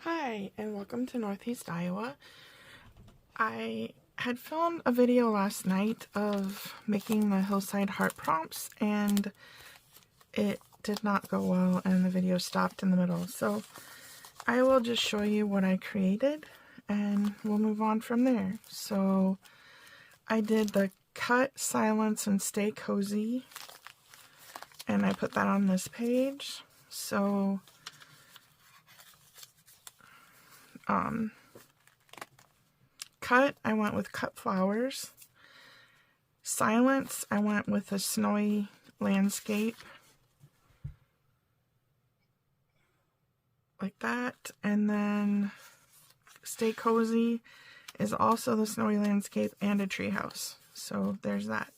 Hi, and welcome to Northeast Iowa. I had filmed a video last night of making the hillside heart prompts, and it did not go well, and the video stopped in the middle. So I will just show you what I created, and we'll move on from there. So I did the cut, silence, and stay cozy, and I put that on this page. So cut, I went with cut flowers. Silence, I went with a snowy landscape. Like that. And then stay cozy is also the snowy landscape and a treehouse. So there's that.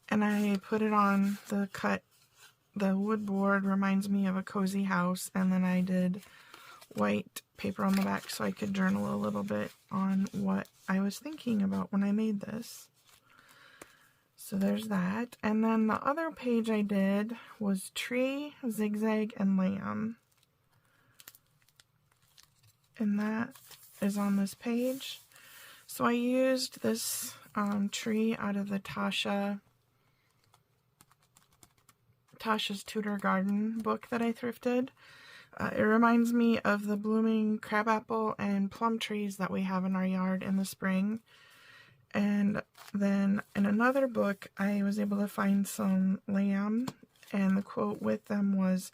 And I put it on the cut. The wood board reminds me of a cozy house. And then I did white paper on the back so I could journal a little bit on what I was thinking about when I made this. So there's that. And then the other page I did was tree, zigzag, and lamb. And that is on this page. So I used this tree out of the Tasha's Tudor Garden book that I thrifted. It reminds me of the blooming crabapple and plum trees that we have in our yard in the spring. And then in another book, I was able to find some lamb, and the quote with them was,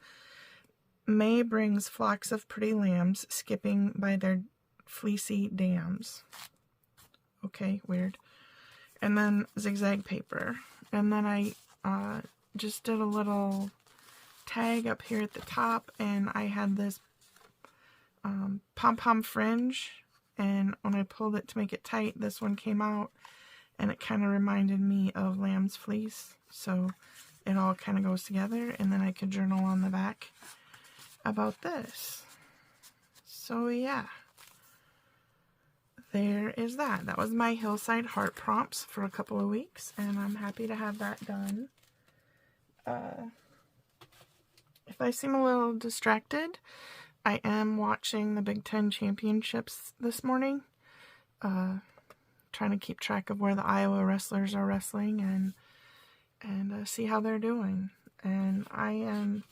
"May brings flocks of pretty lambs skipping by their fleecy dams." Okay, weird. And then zigzag paper. And then I just did a little tag up here at the top, and I had this pom-pom fringe, and when I pulled it to make it tight, this one came out, and it kind of reminded me of lamb's fleece, so it all kind of goes together. And then I could journal on the back about this. So yeah, there is that. That was my hillside heart prompts for a couple of weeks, and I'm happy to have that done. If I seem a little distracted, I am watching the Big Ten Championships this morning, trying to keep track of where the Iowa wrestlers are wrestling and see how they're doing. And I am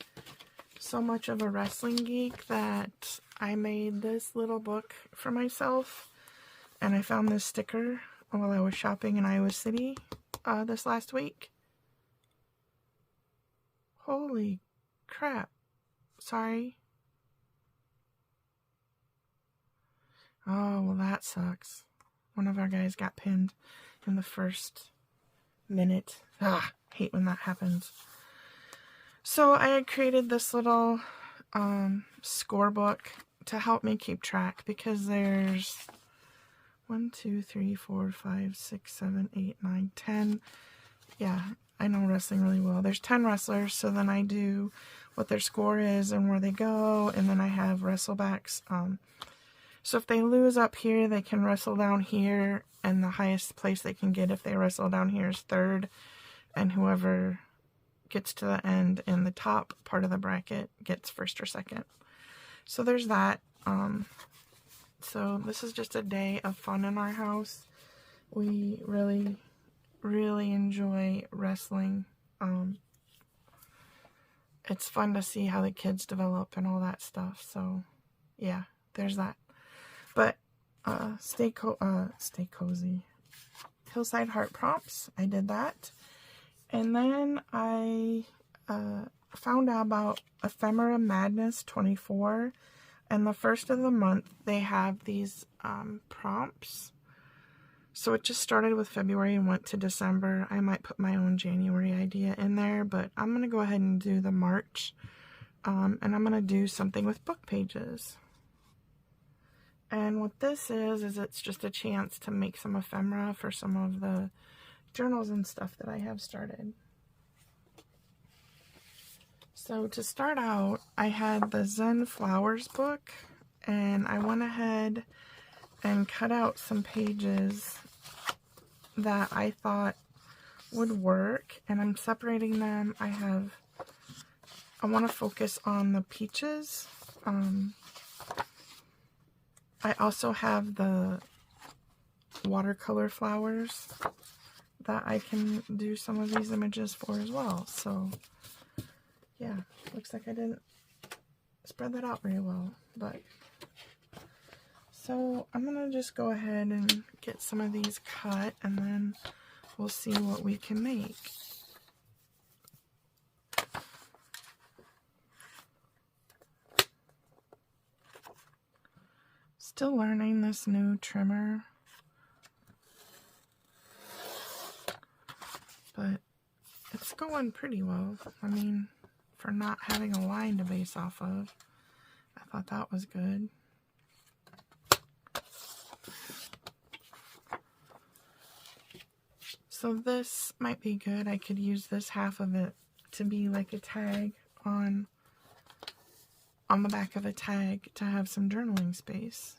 so much of a wrestling geek that I made this little book for myself, and I found this sticker while I was shopping in Iowa City this last week. Holy crap. Sorry. Oh, well, that sucks. One of our guys got pinned in the first minute. Hate when that happens. So I had created this little scorebook to help me keep track, because there's 1, 2, 3, 4, 5, 6, 7, 8, 9, 10. Yeah, I know wrestling really well. There's 10 wrestlers, so then I do what their score is and where they go, and then I have wrestlebacks. So if they lose up here, they can wrestle down here, and the highest place they can get if they wrestle down here is third, and whoever gets to the end in the top part of the bracket gets first or second. So there's that. So this is just a day of fun in our house. We really, really enjoy wrestling. It's fun to see how the kids develop and all that stuff. So yeah, there's that. But stay cozy. Hillside heart prompts, I did that. And then I found out about Ephemera Madness 24. And the first of the month, they have these prompts. So it just started with February and went to December. I might put my own January idea in there, but I'm going to go ahead and do the March. And I'm going to do something with book pages. And what this is it's just a chance to make some ephemera for some of the journals and stuff that I have started. So to start out, I had the Zen Flowers book, and I went ahead and cut out some pages that I thought would work, and I'm separating them. I want to focus on the peaches. I also have the watercolor flowers that I can do some of these images for as well. So yeah, looks like I didn't spread that out very well, but so I'm gonna just go ahead and get some of these cut, and then we'll see what we can make. Still learning this new trimmer, but it's going pretty well. I mean, for not having a line to base off of, I thought that was good. So this might be good. I could use this half of it to be like a tag on the back of a tag to have some journaling space.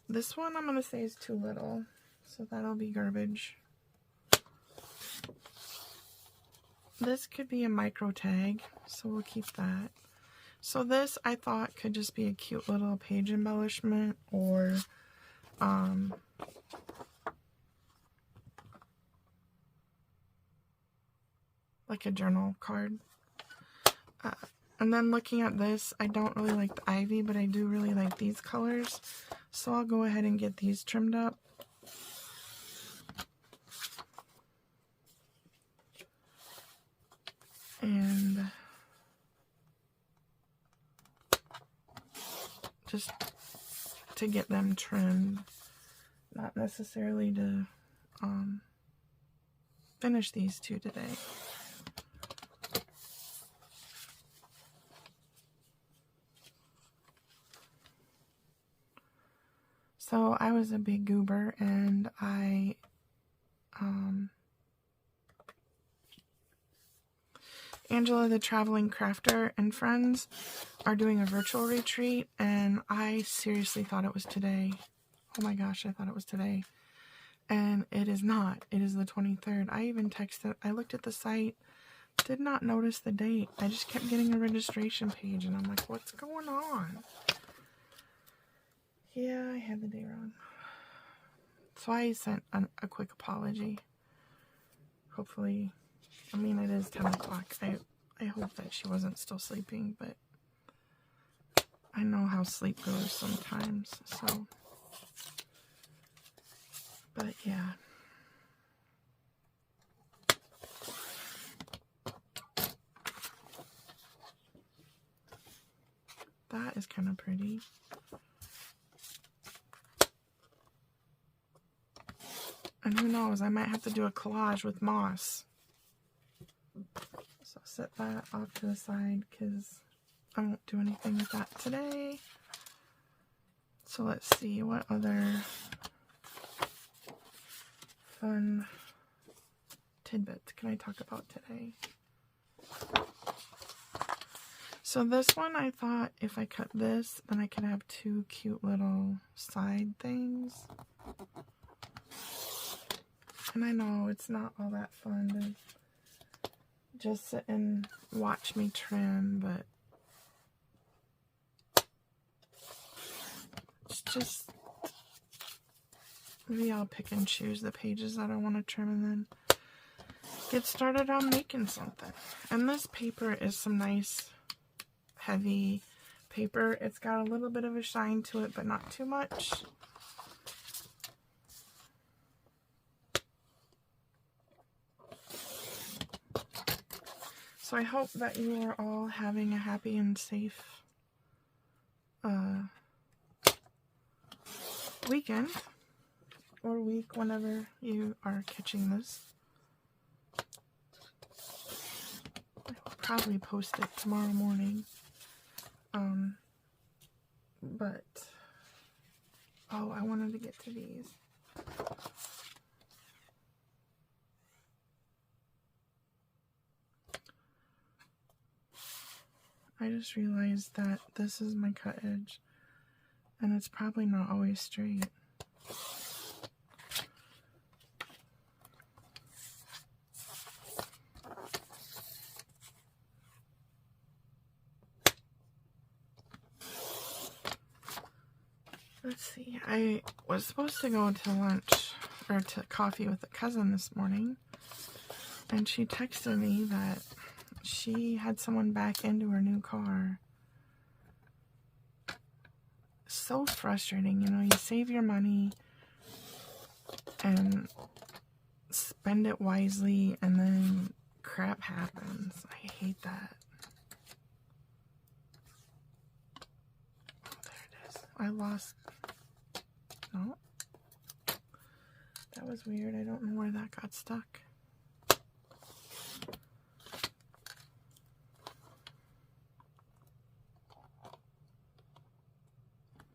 This one I'm going to say is too little, so that'll be garbage. This could be a micro tag, so we'll keep that. So this I thought could just be a cute little page embellishment, or like a journal card. And then looking at this, I don't really like the ivy, but I do really like these colors. So I'll go ahead and get these trimmed up. And just to get them trimmed, not necessarily to finish these two today. So I was a big goober, and Angela the Traveling Crafter and friends are doing a virtual retreat, and I seriously thought it was today. Oh my gosh, I thought it was today. And it is not. It is the 23rd. I even texted, I looked at the site, did not notice the date. I just kept getting a registration page, and I'm like, what's going on? Yeah, I had the day wrong. So I sent a quick apology. Hopefully, I mean, it is 10 o'clock. I hope that she wasn't still sleeping, but I know how sleep goes sometimes, so. But yeah. That is kind of pretty. And who knows, I might have to do a collage with moss. So set that off to the side because I won't do anything with that today. So let's see, what other fun tidbits can I talk about today? So this one, I thought if I cut this, then I could have two cute little side things. And I know it's not all that fun to just sit and watch me trim, but it's just, maybe I'll pick and choose the pages that I want to trim and then get started on making something. And this paper is some nice heavy paper. It's got a little bit of a shine to it, but not too much. So I hope that you are all having a happy and safe weekend or week whenever you are catching this. I will probably post it tomorrow morning. But oh, I wanted to get to these. I just realized that this is my cut edge, and it's probably not always straight. Let's see, I was supposed to go to lunch, or to coffee with a cousin this morning, and she texted me that she had someone back into her new car. So frustrating, you know, you save your money and spend it wisely, and then crap happens. I hate that. Oh, there it is. I lost. No. That was weird. I don't know where that got stuck.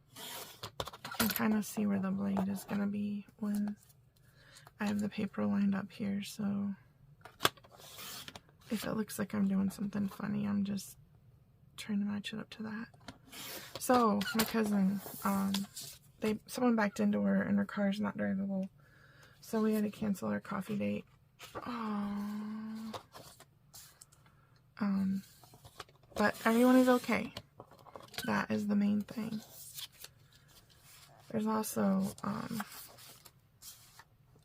I can kind of see where the blade is going to be when I have the paper lined up here, so if it looks like I'm doing something funny, I'm just trying to match it up to that. So, my cousin, someone backed into her and her car's not drivable, so we had to cancel our coffee date. Aww. But everyone is okay. That is the main thing. There's also,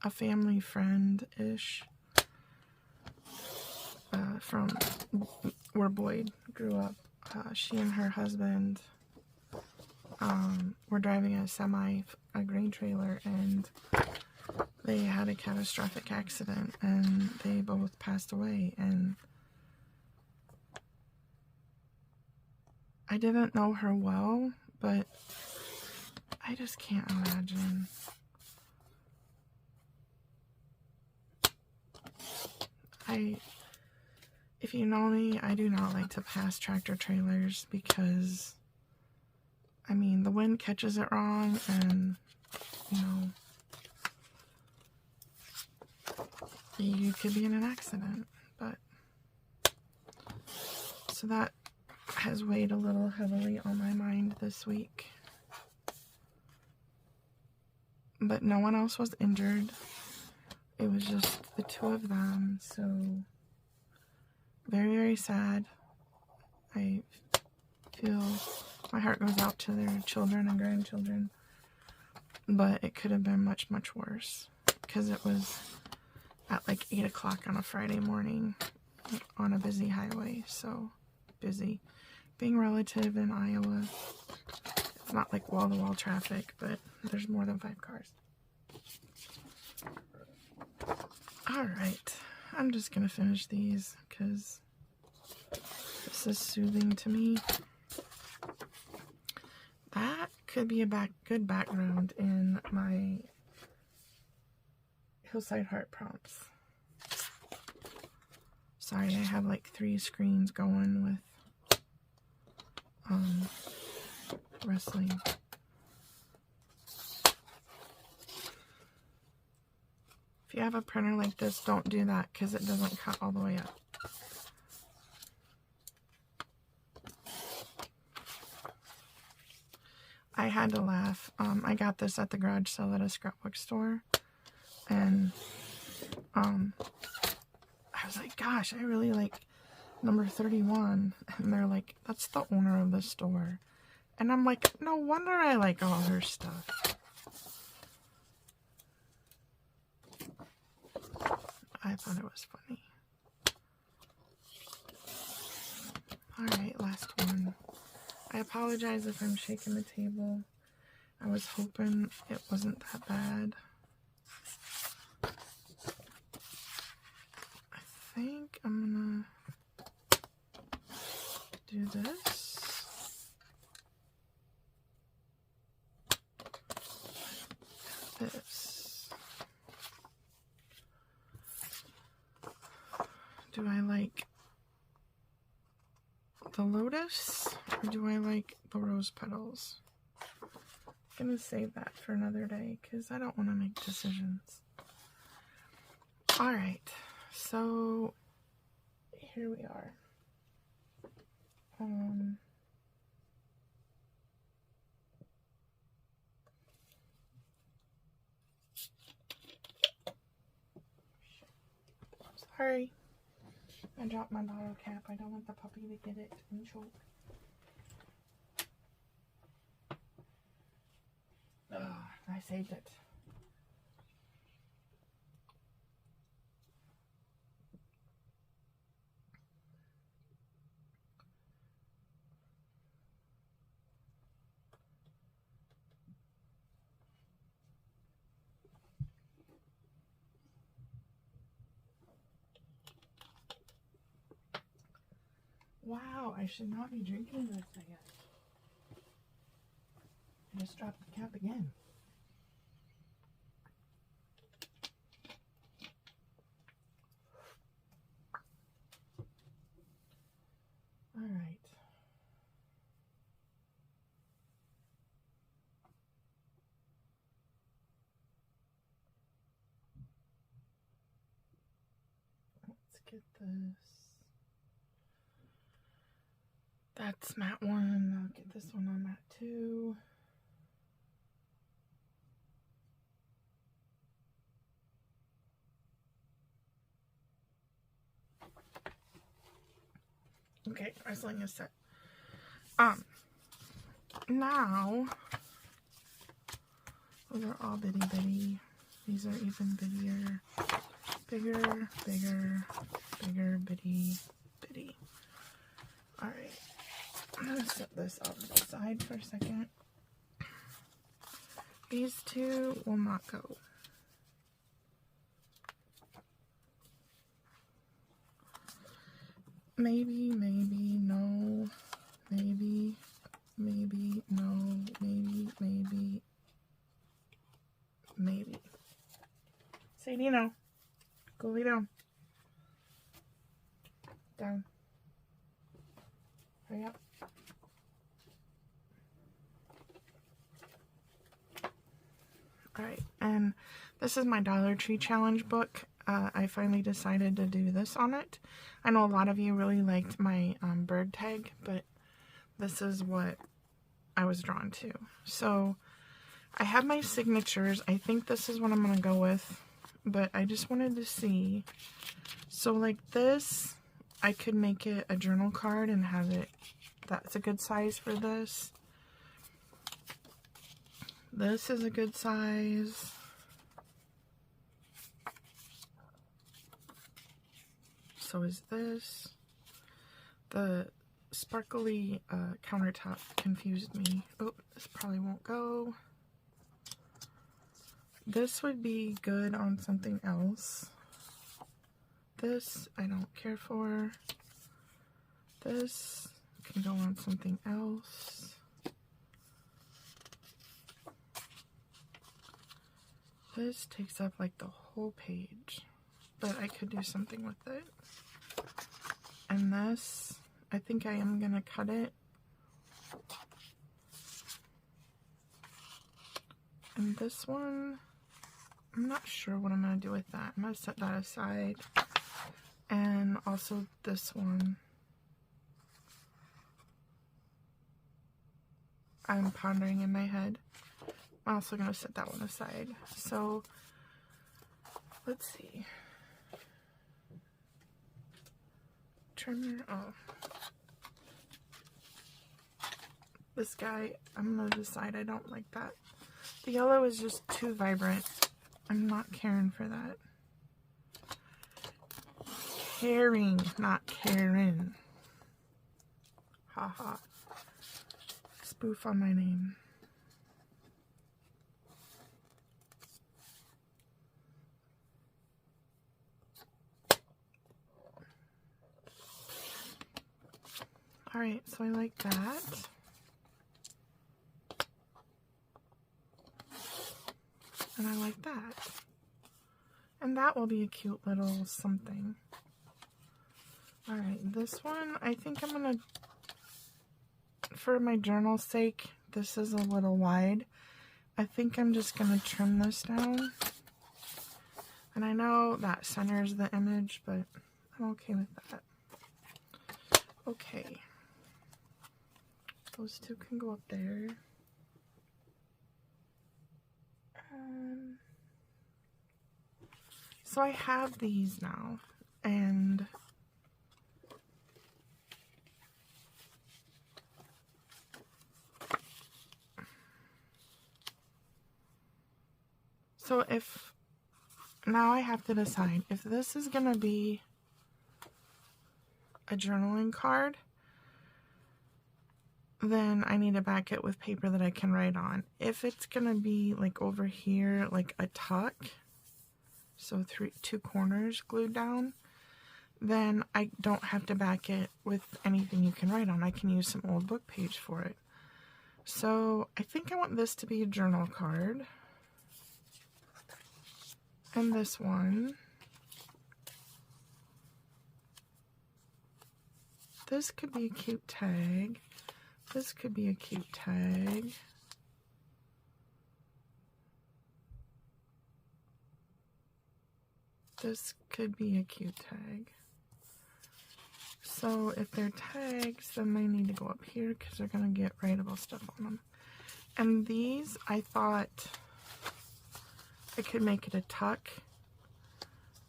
a family friend-ish, from where Boyd grew up. She and her husband, were driving a grain trailer, and they had a catastrophic accident, and they both passed away, and I didn't know her well, but I just can't imagine. If you know me, I do not like to pass tractor trailers because, I mean, the wind catches it wrong, and, you know, you could be in an accident. But, so that has weighed a little heavily on my mind this week. But no one else was injured. It was just the two of them, so very, very sad. I feel my heart goes out to their children and grandchildren, but it could have been much, much worse, because it was at like 8 o'clock on a Friday morning on a busy highway. So busy. Being relative in Iowa, it's not like wall-to-wall traffic, but there's more than 5 cars. Alright, I'm just gonna finish these because this is soothing to me. That could be a good background in my Hillside Heart prompts. Sorry, I have like 3 screens going with wrestling. If you have a printer like this, don't do that because it doesn't cut all the way up. I had to laugh. I got this at the garage sale at a scrapbook store, and I was like, gosh, I really like number 31, and they're like, that's the owner of the store, and I'm like, no wonder I like all her stuff. I thought it was funny. Alright, last one. I apologize if I'm shaking the table. I was hoping it wasn't that bad. I think I'm gonna do this. This. Do I like the lotus, or do I like the rose petals? I'm gonna save that for another day because I don't want to make decisions. Alright, so here we are. Sorry. I dropped my bottle cap. I don't want the puppy to get it and choke. saved it. Wow, I should not be drinking this, I guess. I just dropped the cap again. All right. Let's get this. That's mat 1. I'll get this one on mat 2. Okay, wrestling is set. Now, those are all bitty bitty. These are even bittier. Bigger, bigger, bigger, bitty, bitty. Alright, I'm going to set this off to the side for a second. These two will not go. Maybe, maybe, no. Maybe, maybe, no. Maybe, maybe, maybe. Sadie, no. Go lay down. Down. Hurry up. Alright, and this is my Dollar Tree Challenge book. I finally decided to do this on it. I know a lot of you really liked my bird tag, but this is what I was drawn to. So I have my signatures. I think this is what I'm going to go with, but I just wanted to see. So like this, I could make it a journal card and have it, that's a good size for this. This is a good size. So is this. The sparkly countertop confused me. Oh, this probably won't go. This would be good on something else. This I don't care for. This can go on something else. This takes up like the whole page, but I could do something with it. And this, I think I am gonna cut it. And this one, I'm not sure what I'm gonna do with that. I'm gonna set that aside. And also this one. I'm pondering in my head. I'm also gonna set that one aside. So, let's see. Trimmer, oh. This guy, I'm gonna decide I don't like that. The yellow is just too vibrant. I'm not caring for that. Caring, not Karen. Haha. Spoof on my name. Alright, so I like that. And I like that. And that will be a cute little something. Alright, this one, I think I'm gonna, for my journal's sake, this is a little wide. I think I'm just gonna trim this down. And I know that centers the image, but I'm okay with that. Okay. Those two can go up there. So I have these now, and So now I have to decide if this is going to be a journaling card, then I need to back it with paper that I can write on. If it's going to be like over here, like a tuck, so two corners glued down, then I don't have to back it with anything you can write on. I can use some old book page for it. So I think I want this to be a journal card. And this one. This could be a cute tag. This could be a cute tag. This could be a cute tag. So if they're tags, then they need to go up here because they're going to get writable stuff on them. And these, I thought I could make it a tuck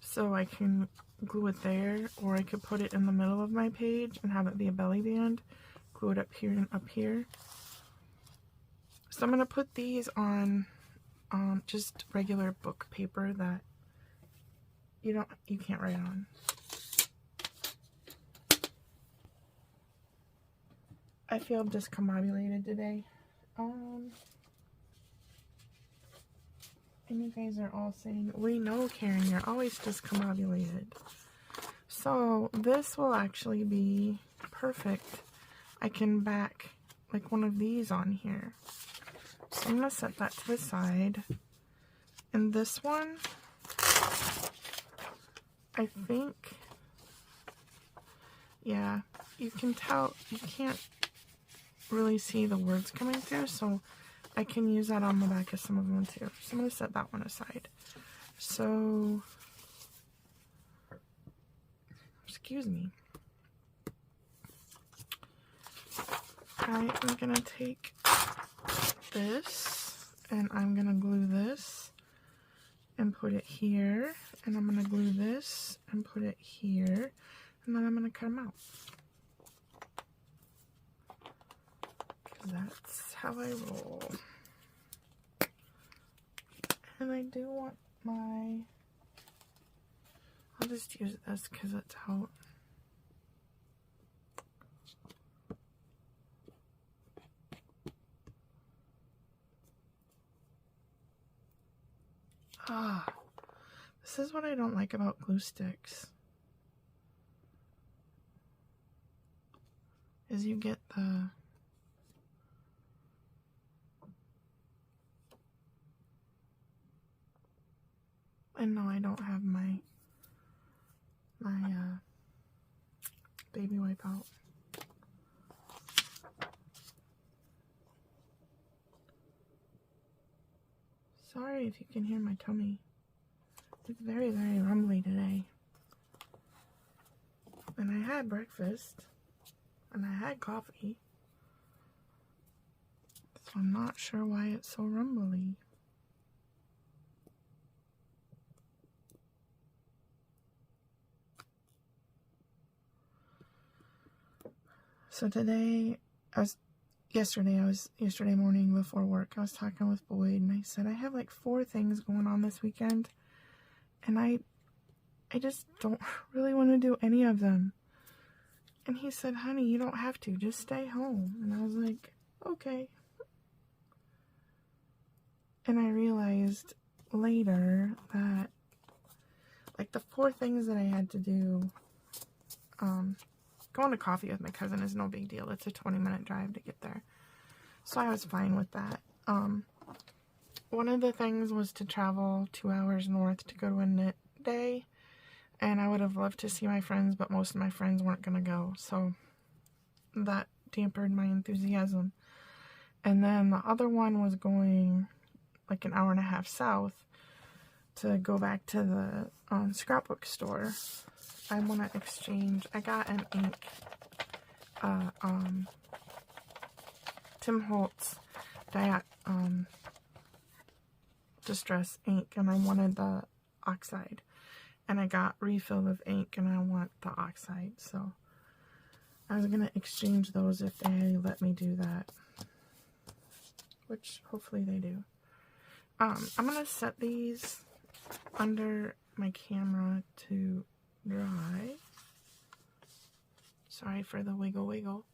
so I can glue it there, or I could put it in the middle of my page and have it be a belly band, glue it up here and up here. So I'm going to put these on just regular book paper that you can't write on. I feel discombobulated today. And you guys are all saying, we know, Karen, you're always discombobulated. So this will actually be perfect. I can back like one of these on here. So I'm going to set that to the side. And this one, I think, yeah, you can tell, you can't really see the words coming through, so I can use that on the back of some of them too. So I'm going to set that one aside. So, excuse me. I am going to take this and I'm going to glue this and put it here. And I'm going to glue this and put it here. And then I'm going to cut them out. That's how I roll. And I do want I'll just use this because it's out. This is what I don't like about glue sticks. Is you get the and no, I don't have my baby wipe out. Sorry if you can hear my tummy. It's very, very rumbly today. And I had breakfast. And I had coffee. So I'm not sure why it's so rumbly. So today, yesterday morning before work, I was talking with Boyd and I said, I have like 4 things going on this weekend. And I just don't really want to do any of them. And he said, honey, you don't have to, just stay home. And I was like, okay. And I realized later that like the 4 things that I had to do, going to coffee with my cousin is no big deal. It's a 20-minute drive to get there. So I was fine with that. One of the things was to travel 2 hours north to go to a knit day. And I would have loved to see my friends, but most of my friends weren't going to go. So that dampened my enthusiasm. And then the other one was going like an hour and a half south to go back to the scrapbook store. I want to exchange. I got an ink, Tim Holtz Distress ink, and I wanted the oxide. And I got refill of ink, and I want the oxide. So I was going to exchange those if they let me do that. Which hopefully they do. I'm gonna set these under my camera to dry. Sorry for the wiggle wiggle.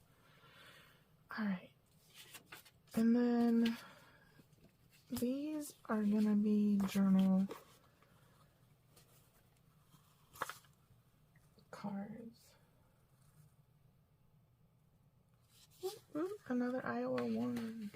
Alright. And then these are gonna be journal cards. Ooh, another Iowa one.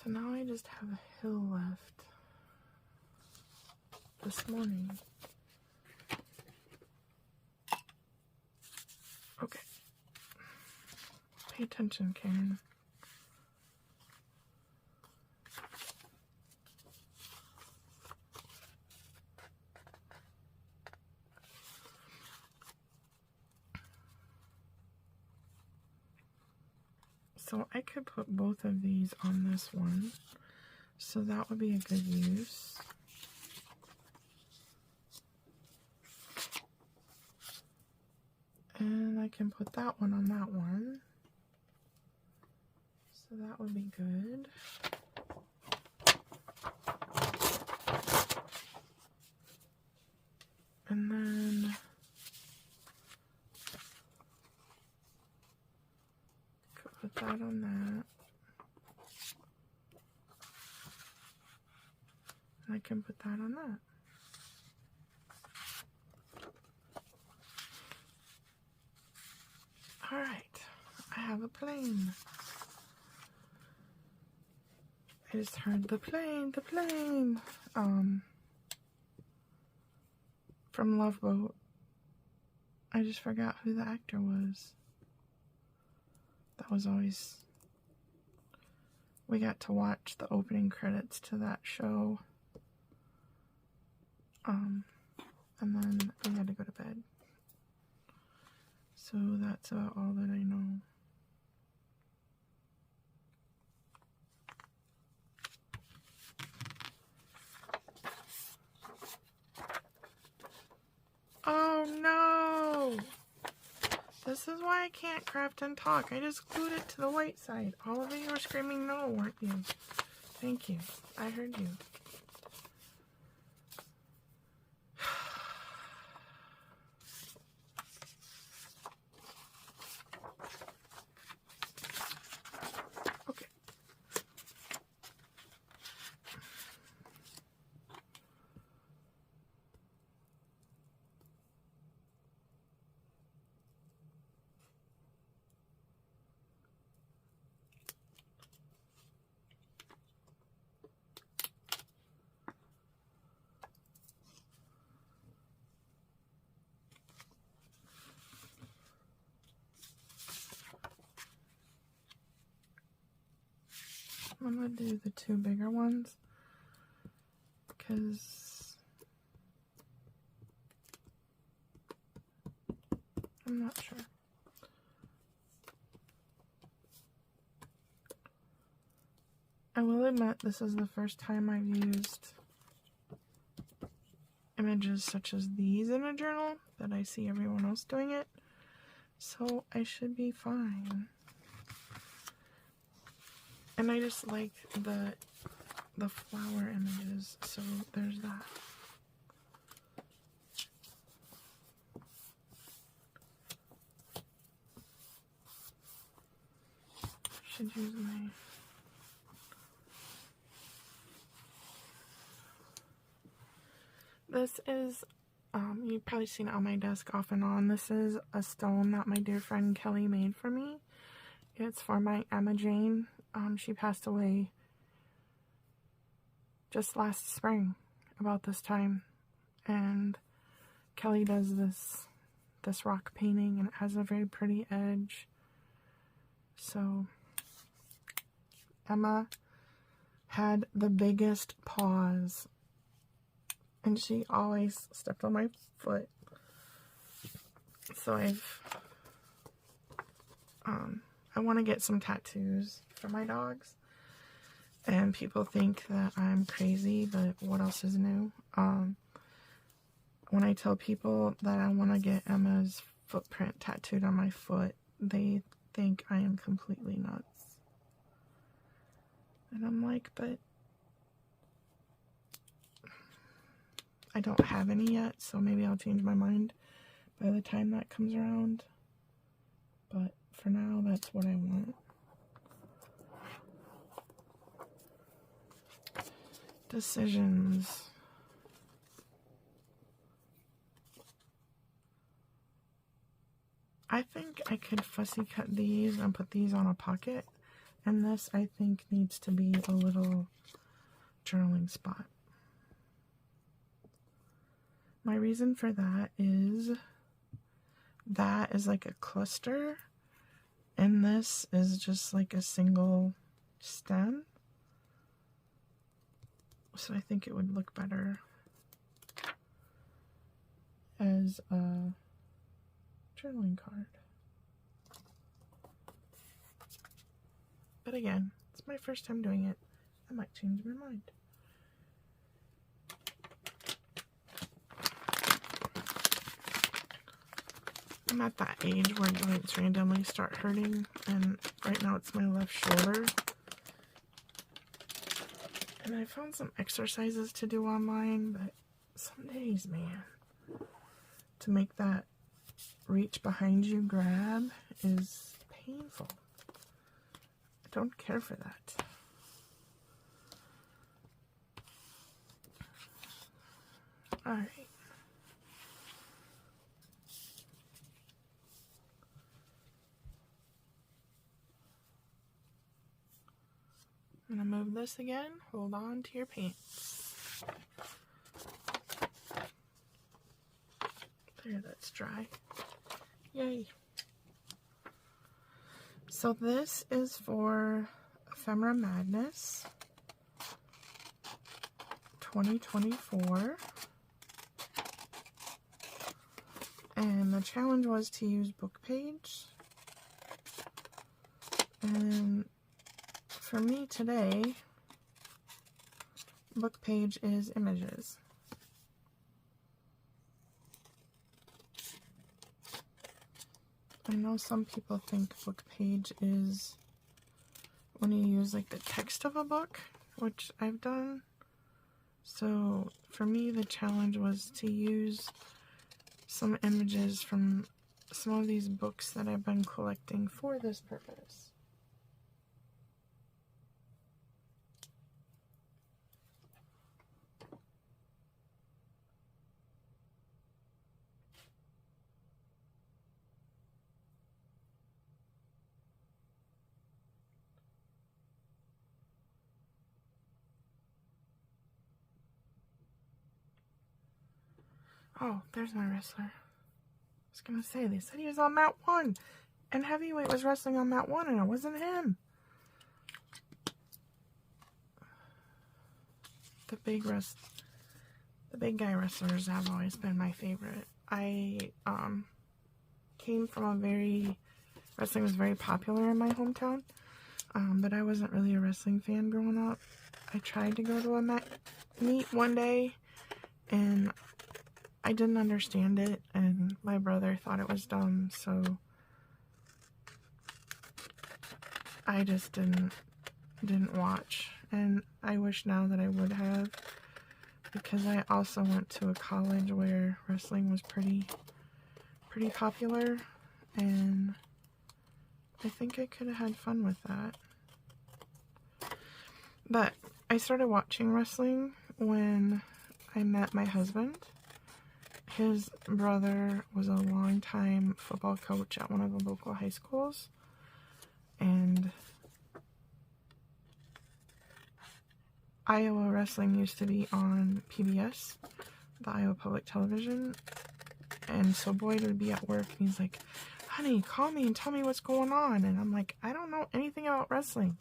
So now I just have a hill left this morning. Okay. Pay attention, Karen. So I could put both of these on this one. So that would be a good use. And I can put that one on that one. So that would be good. And then could put that on that. And I can put that on that. Alright, I have a plane. I just heard the plane. From Love Boat. I just forgot who the actor was. That was always... We got to watch the opening credits to that show. And then we had to go to bed. So that's about all that I know. Oh no! This is why I can't craft and talk. I just glued it to the white side. All of you were screaming no, weren't you? Thank you. I heard you. Okay. I'm gonna do the two bigger ones because I'm not sure. I will admit this is the first time I've used images such as these in a journal, that I see everyone else doing it, so I should be fine. And I just like the flower images, so there's that. Should use my... This is, you've probably seen it on my desk off and on. This is a stone that my dear friend Kelly made for me. It's for my Emma Jane. She passed away just last spring, about this time. And Kelly does this rock painting, and it has a very pretty edge. So Emma had the biggest paws, and she always stepped on my foot. So I've I want to get some tattoos for my dogs. And people think that I'm crazy, but what else is new? When I tell people that I want to get Emma's footprint tattooed on my foot, they think I am completely nuts. And I'm like, but I don't have any yet, so maybe I'll change my mind by the time that comes around. But for now, that's what I want. Decisions. I think I could fussy cut these and put these on a pocket, and this I think needs to be a little journaling spot. My reason for that is like a cluster, and this is just like a single stem. So I think it would look better as a journaling card. But again, it's my first time doing it. I might change my mind. I'm at that age where joints randomly start hurting, and right now it's my left shoulder. And I found some exercises to do online, but some days, man, to make that reach behind you grab is painful. I don't care for that. Alright. I'm going to move this again. Hold on to your pants. There, that's dry. Yay. So this is for Ephemera Madness 2024. And the challenge was to use Bookpage. And for me today, Bookpage is images. I know some people think Bookpage is when you use like the text of a book, which I've done. So for me, the challenge was to use some images from some of these books that I've been collecting for this purpose. Oh, there's my wrestler. I was gonna say, they said he was on mat 1, and Heavyweight was wrestling on mat 1, and it wasn't him. The big guy wrestlers have always been my favorite. I came from wrestling was very popular in my hometown, but I wasn't really a wrestling fan growing up. I tried to go to a meet one day, and I didn't understand it, and my brother thought it was dumb, so I just didn't watch. And I wish now that I would have, because I also went to a college where wrestling was pretty popular, and I think I could have had fun with that. But I started watching wrestling when I met my husband. His brother was a longtime football coach at one of the local high schools, and Iowa wrestling used to be on PBS, the Iowa Public Television, and so Boyd would be at work and he's like, honey, call me and tell me what's going on, and I'm like, I don't know anything about wrestling.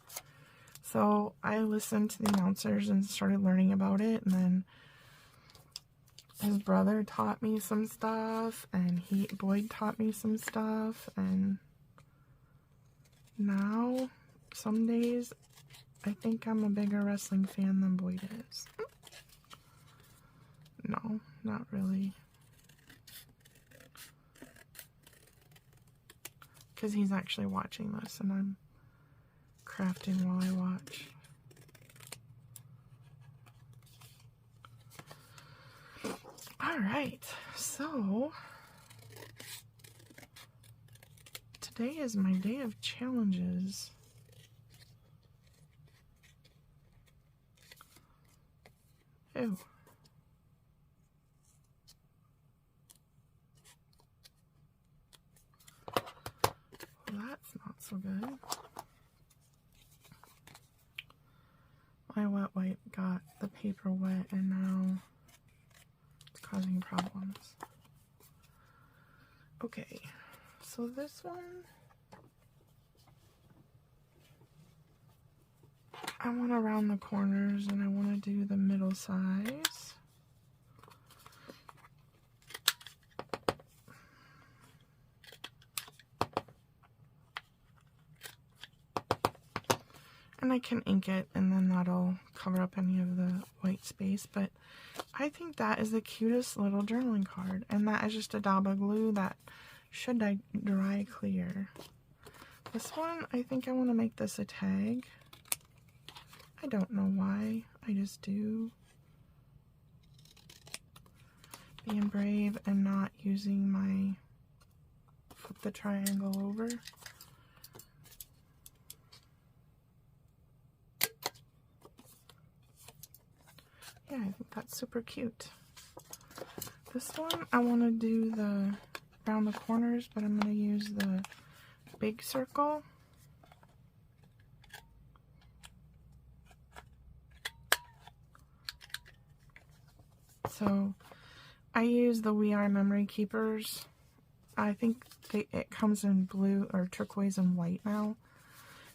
So I listened to the announcers and started learning about it, and then his brother taught me some stuff, and Boyd taught me some stuff, and now, some days, I think I'm a bigger wrestling fan than Boyd is. No, not really. Because he's actually watching this and I'm crafting while I watch. Alright, so today is my day of challenges. Ew. Well, that's not so good. My wet wipe got the paper wet and now it's causing problems. Okay, so this one, I want to round the corners and I want to do the middle size. And I can ink it and then that'll cover up any of the white space, but I think that is the cutest little journaling card, and that is just a dab of glue that should dry clear. This one, I think I want to make this a tag. I don't know why, I just do. Being brave and not using my flip the triangle over. Yeah, I think that's super cute. This one, I want to do the around the corners, but I'm going to use the big circle. So, I use the We Are Memory Keepers. I think it comes in blue or turquoise and white now.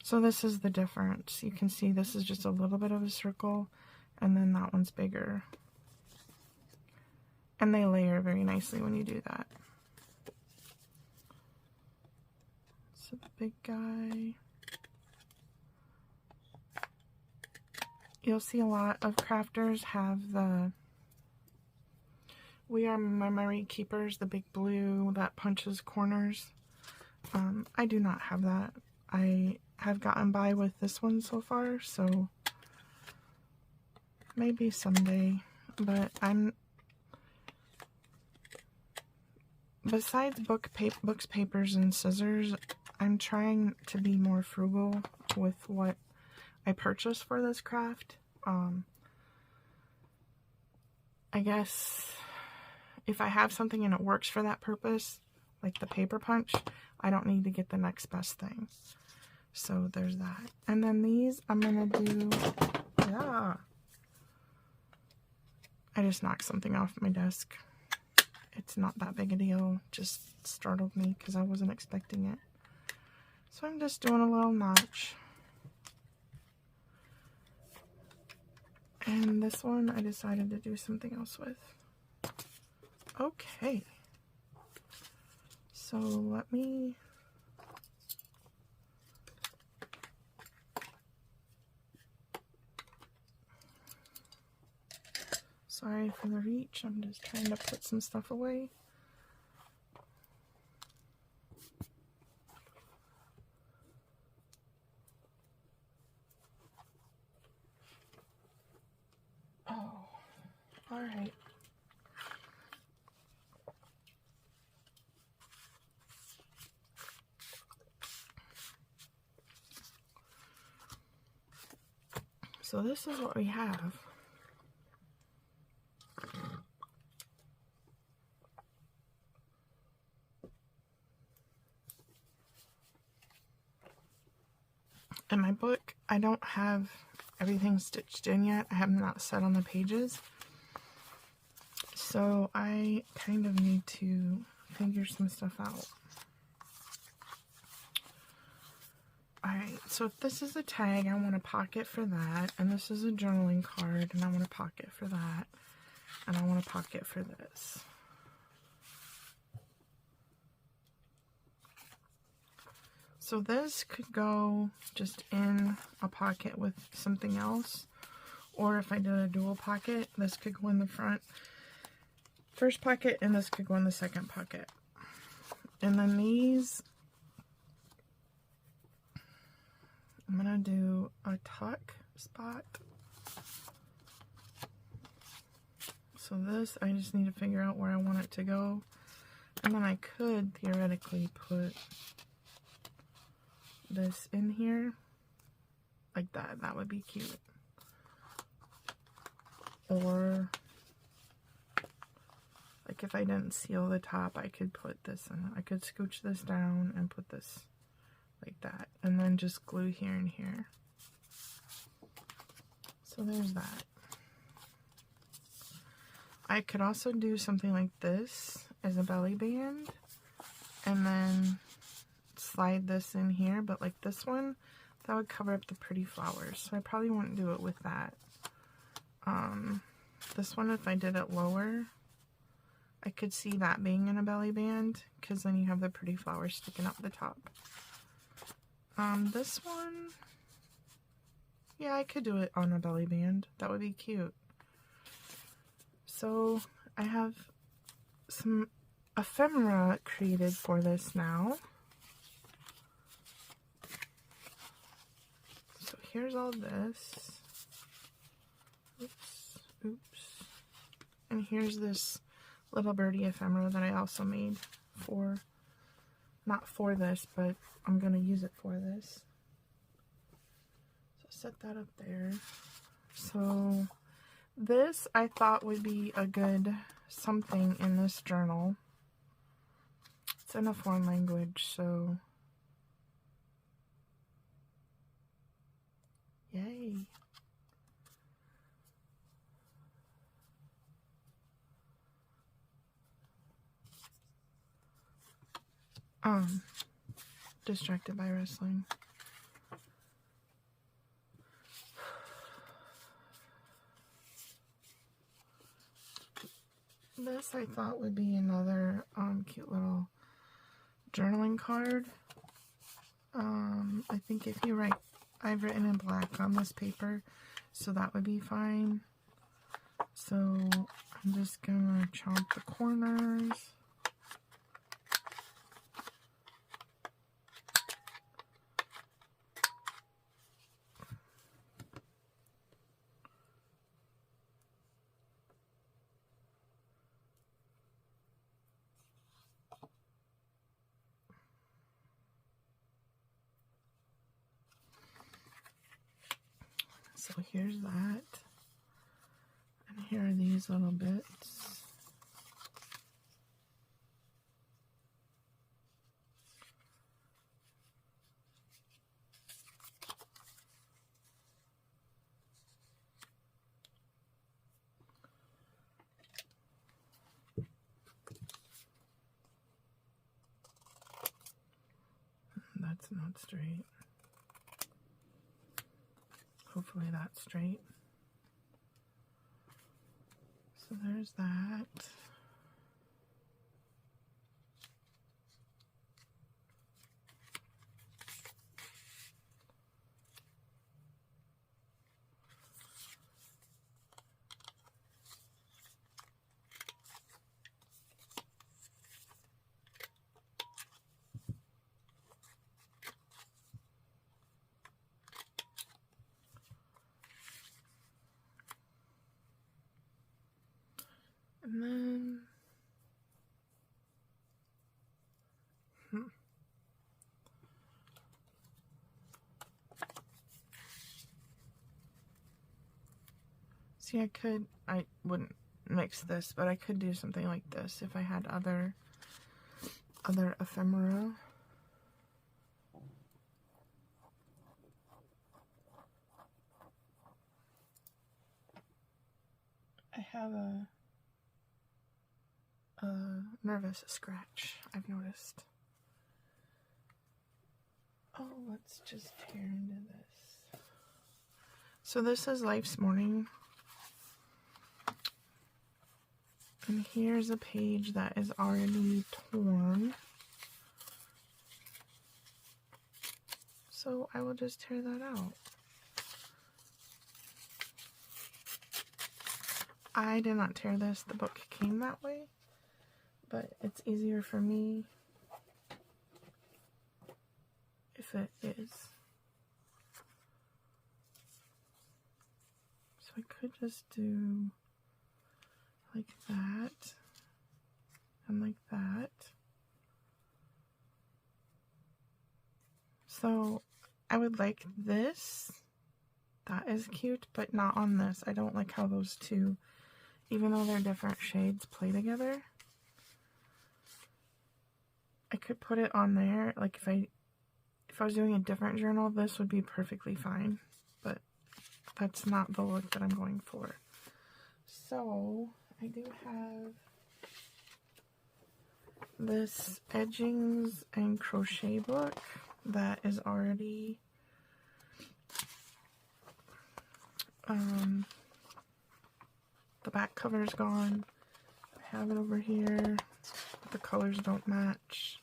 So this is the difference. You can see this is just a little bit of a circle, and then that one's bigger. And they layer very nicely when you do that. So the big guy. You'll see a lot of crafters have the We Are Memory Keepers, the big blue that punches corners. I do not have that. I have gotten by with this one so far, so maybe someday, but besides books, papers, and scissors, I'm trying to be more frugal with what I purchase for this craft. I guess if I have something and it works for that purpose, like the paper punch, I don't need to get the next best thing. So there's that. And then these I'm gonna do, yeah. I just knocked something off my desk. It's not that big a deal, just startled me because I wasn't expecting it. So I'm just doing a little notch. And this one I decided to do something else with. Okay. So let me... Sorry for the reach, I'm just trying to put some stuff away. Oh, alright. So this is what we have. In my book, I don't have everything stitched in yet. I have not set on the pages. So I kind of need to figure some stuff out. Alright, so if this is a tag, I want a pocket for that. And this is a journaling card, and I want a pocket for that. And I want a pocket for this. So this could go just in a pocket with something else. Or if I did a dual pocket, this could go in the first pocket and this could go in the second pocket. And then these, I'm gonna do a tuck spot. So this, I just need to figure out where I want it to go. And then I could theoretically put this in here like that. That would be cute. Or like if I didn't seal the top, I could put this in. I could scooch this down and put this like that, and then just glue here and here. So there's that. I could also do something like this as a belly band and then slide this in here, but like this one, that would cover up the pretty flowers. So I probably wouldn't do it with that. This one, if I did it lower, I could see that being in a belly band because then you have the pretty flowers sticking up the top. This one, yeah, I could do it on a belly band. That would be cute. So I have some ephemera created for this now. So here's all this. Oops, oops. And here's this little birdie ephemera that I also made for, not for this, but I'm going to use it for this. So set that up there. So this I thought would be a good something in this journal. It's in a foreign language, so yay. Distracted by wrestling. This I thought would be another cute little journaling card. I think if you write, I've written in black on this paper, so that would be fine. So I'm just gonna chomp the corners. So here's that. And here are these little bits. That's not straight. Hopefully that's straight. So there's that. And then, see, I wouldn't mix this, but I could do something like this if I had other ephemera. I have a nervous scratch, I've noticed. Oh, let's just tear into this. So this is Life's Morning. And here's a page that is already torn. So I will just tear that out. I did not tear this. The book came that way, but it's easier for me if it is. So I could just do like that and like that. So I would like this. That is cute, but not on this. I don't like how those two, even though they're different shades, play together. I could put it on there. Like if I was doing a different journal, this would be perfectly fine. But that's not the look that I'm going for. So I do have this edgings and crochet book that is already the back cover is gone. I have it over here. The colors don't match.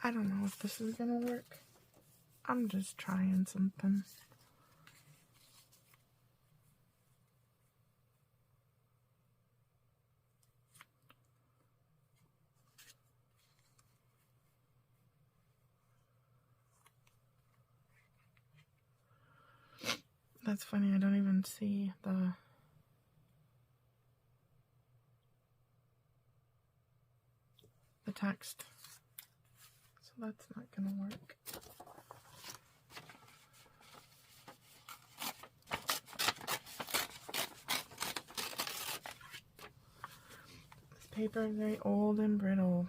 I don't know if this is gonna work. I'm just trying something. That's funny, I don't even see the text. So that's not gonna work. This paper is very old and brittle.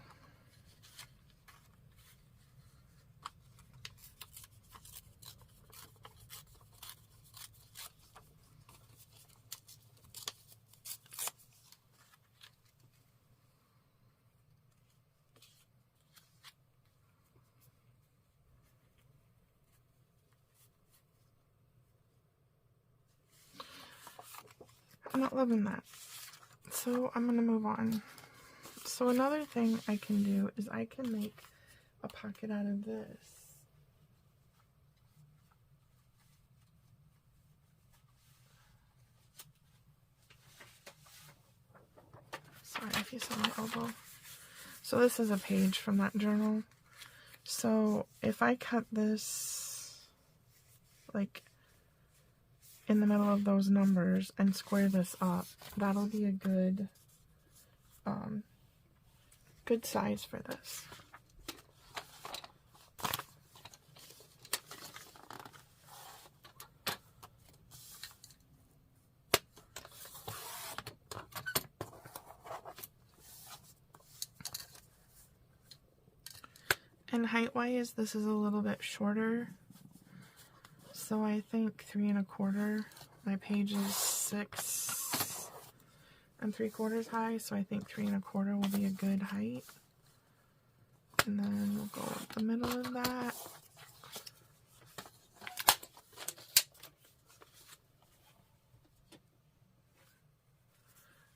I'm not loving that. So I'm gonna move on. So another thing I can do is I can make a pocket out of this. Sorry if you saw my elbow. So this is a page from that journal. So if I cut this like in the middle of those numbers and square this up, that'll be a good good size for this. And height-wise, this is a little bit shorter. So I think 3 1/4. My page is 6 3/4 high, so I think 3 1/4 will be a good height. And then we'll go up the middle of that.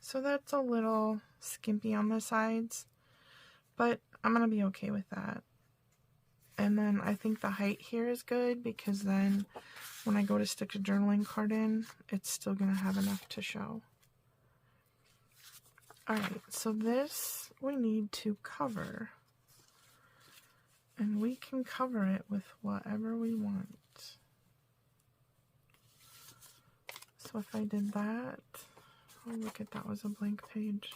So that's a little skimpy on the sides, but I'm gonna be okay with that. And then I think the height here is good because then when I go to stick a journaling card in, it's still going to have enough to show. Alright, so this we need to cover. And we can cover it with whatever we want. So if I did that, oh look at that was a blank page.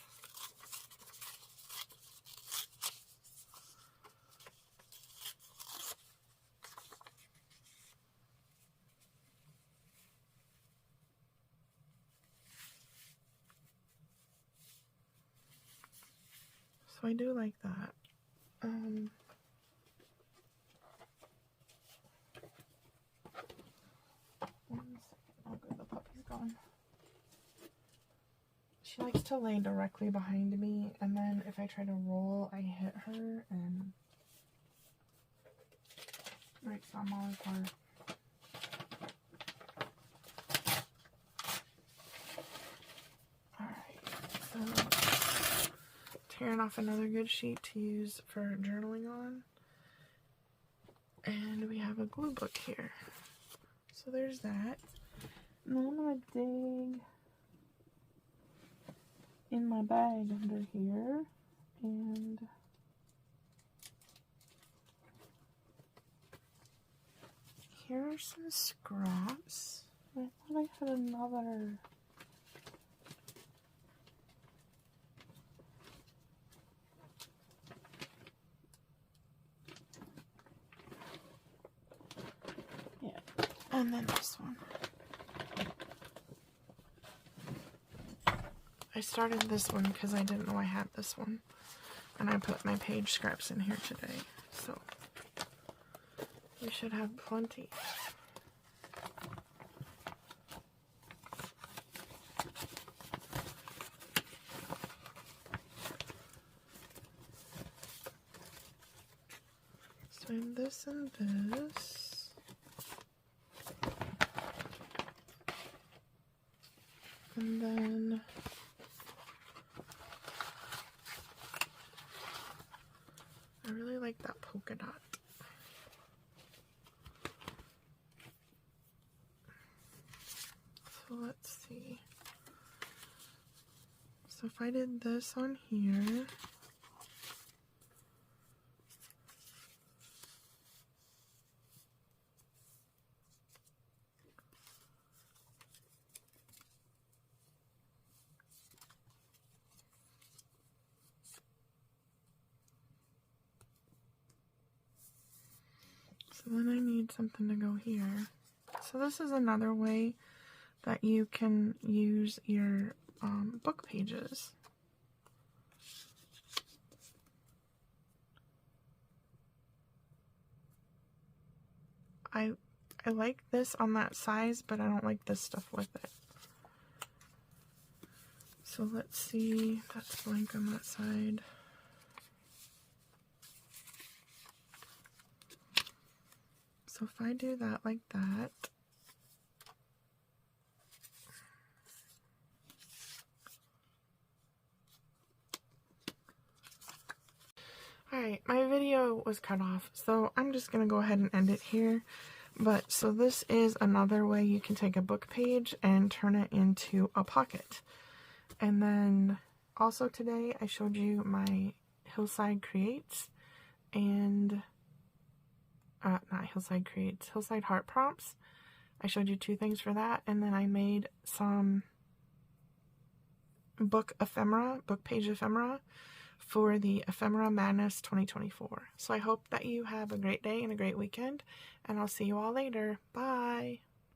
So I do like that. Oh good, the puppy's gone. She likes to lay directly behind me, and then if I try to roll, I hit her and breaks them all apart. tearing off another good sheet to use for journaling on. And we have a glue book here. So there's that. And then I'm going to dig in my bag under here. And here are some scraps. I thought I had another. Yeah, and then this one. I started this one because I didn't know I had this one. And I put my page scraps in here today. So we should have plenty. So I have this and this. And then I really like that polka dot. So let's see. So if I did this on here, so then I need something to go here. So this is another way that you can use your book pages. I like this on that size, but I don't like this stuff with it. So let's see, that's blank on that side. So if I do that like that, alright, my video was cut off, so I'm just going to go ahead and end it here. But, so this is another way you can take a book page and turn it into a pocket. And then, also today, I showed you my Hillside Creates and, not Hillside Creates, Hillside Heart Prompts. I showed you 2 things for that, and then I made some book page ephemera for the Ephemera Madness 2024. So I hope that you have a great day and a great weekend, and I'll see you all later. Bye!